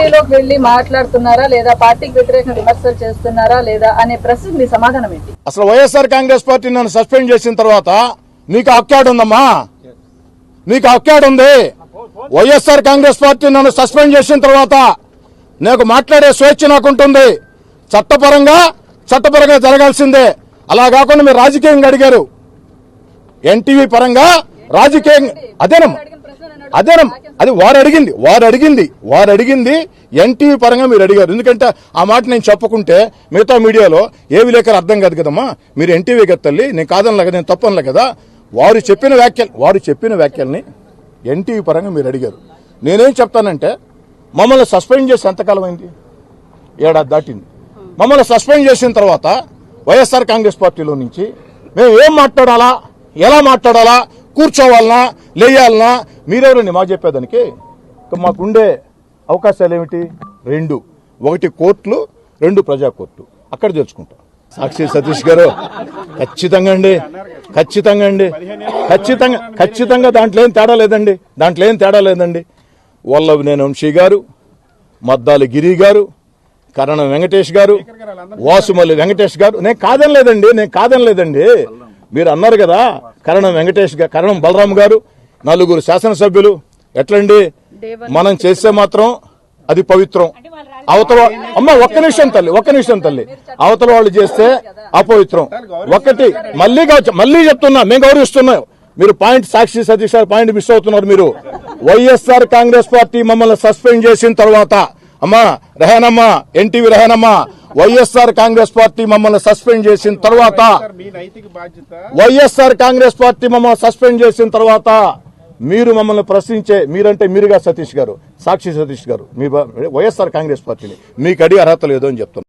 పార్టీలోకి వెళ్లి మాట్లాడుతున్నారా లేదా, పార్టీకి వ్యతిరేకంగా విమర్శలు చేస్తున్నారా లేదా అనే ప్రశ్నకు మీ సమాధానం ఏంటి? అసలు వైఎస్ఆర్ కాంగ్రెస్ పార్టీ నన్ను సస్పెండ్ చేసిన తర్వాత నీకు హక్కాడుందమ్మా, నీకు హక్కాడుంది. వైఎస్ఆర్ కాంగ్రెస్ పార్టీ నన్ను సస్పెండ్ చేసిన తర్వాత నాకు మాట్లాడే స్వేచ్ఛ నాకుంటుంది. చట్టపరంగా జరగాల్సిందే. అలా కాకుండా మీరు రాజకీయంగా అడిగారు. ఎన్టీవీ పరంగా రాజకీయంగా అదేనమ్మా, అది వారు అడిగింది ఎన్టీవీ పరంగా మీరు అడిగారు. ఎందుకంటే ఆ మాట నేను చెప్పకుంటే మిగతా మీడియాలో ఏ విలేకరు అర్థం కాదు కదమ్మా. మీరు ఎన్టీవీ కదా తల్లి, నేను కాదనలే కదా, నేను తప్పనలే కదా. వారు చెప్పిన వ్యాఖ్యల్ని ఎన్టీవీ పరంగా మీరు అడిగారు. నేనేం చెప్తానంటే, మమ్మల్ని సస్పెండ్ చేసి ఎంతకాలం అయింది? ఏడాది దాటింది. మమ్మల్ని సస్పెండ్ చేసిన తర్వాత వైఎస్ఆర్ కాంగ్రెస్ పార్టీలో నుంచి మేము ఏం మాట్లాడాలా, ఎలా మాట్లాడాలా, కూర్చోవాలనా, లేయాలనా, మీరెవరండి మా చెప్పేదానికి? మాకుండే అవకాశాలు ఏమిటి? రెండు, ఒకటి కోర్టులు, రెండు ప్రజా కోర్టు. అక్కడ తెలుసుకుంటాం. సాక్షి సతీష్ గారు ఖచ్చితంగా దాంట్లో ఏం తేడా లేదండి. వల్లభనేని వంశీ గారు, మద్దాలి గిరి గారు, కరణం వెంకటేష్ గారు, వాసుమల్లి వెంకటేష్ గారు, నేను కాదనలేదండి. మీరు అన్నారు కదా, కరణం బలరాం గారు, నలుగురు శాసనసభ్యులు. ఎట్లండి, మనం చేస్తే మాత్రం అది పవిత్రం. అవతల ఒక్క నిమిషం తల్లి, అవతల వాళ్ళు చేస్తే అపవిత్రం. ఒకటి మళ్ళీ చెప్తున్నా, మేము గౌరవిస్తున్నాం. మీరు పాయింట్, సాక్షి సతీష్ గారు పాయింట్ మిస్ అవుతున్నారు. మీరు వైఎస్ఆర్ కాంగ్రెస్ పార్టీ మమ్మల్ని సస్పెండ్ చేసిన తర్వాత, అమ్మా రెహానమ్మా, ఎన్టీవీ రెహానమ్మా, వైఎస్ఆర్ కాంగ్రెస్ పార్టీ మమ్మల్ని సస్పెండ్ చేసిన తర్వాత, మీరు మమ్మల్ని ప్రశ్నించే, మీరంటే మీరుగా సతీష్ గారు, సాక్షి సతీష్ గారు, మీ వైఎస్ఆర్ కాంగ్రెస్ పార్టీని మీకు అడిగే అర్హత లేదు అని చెప్తున్నారు.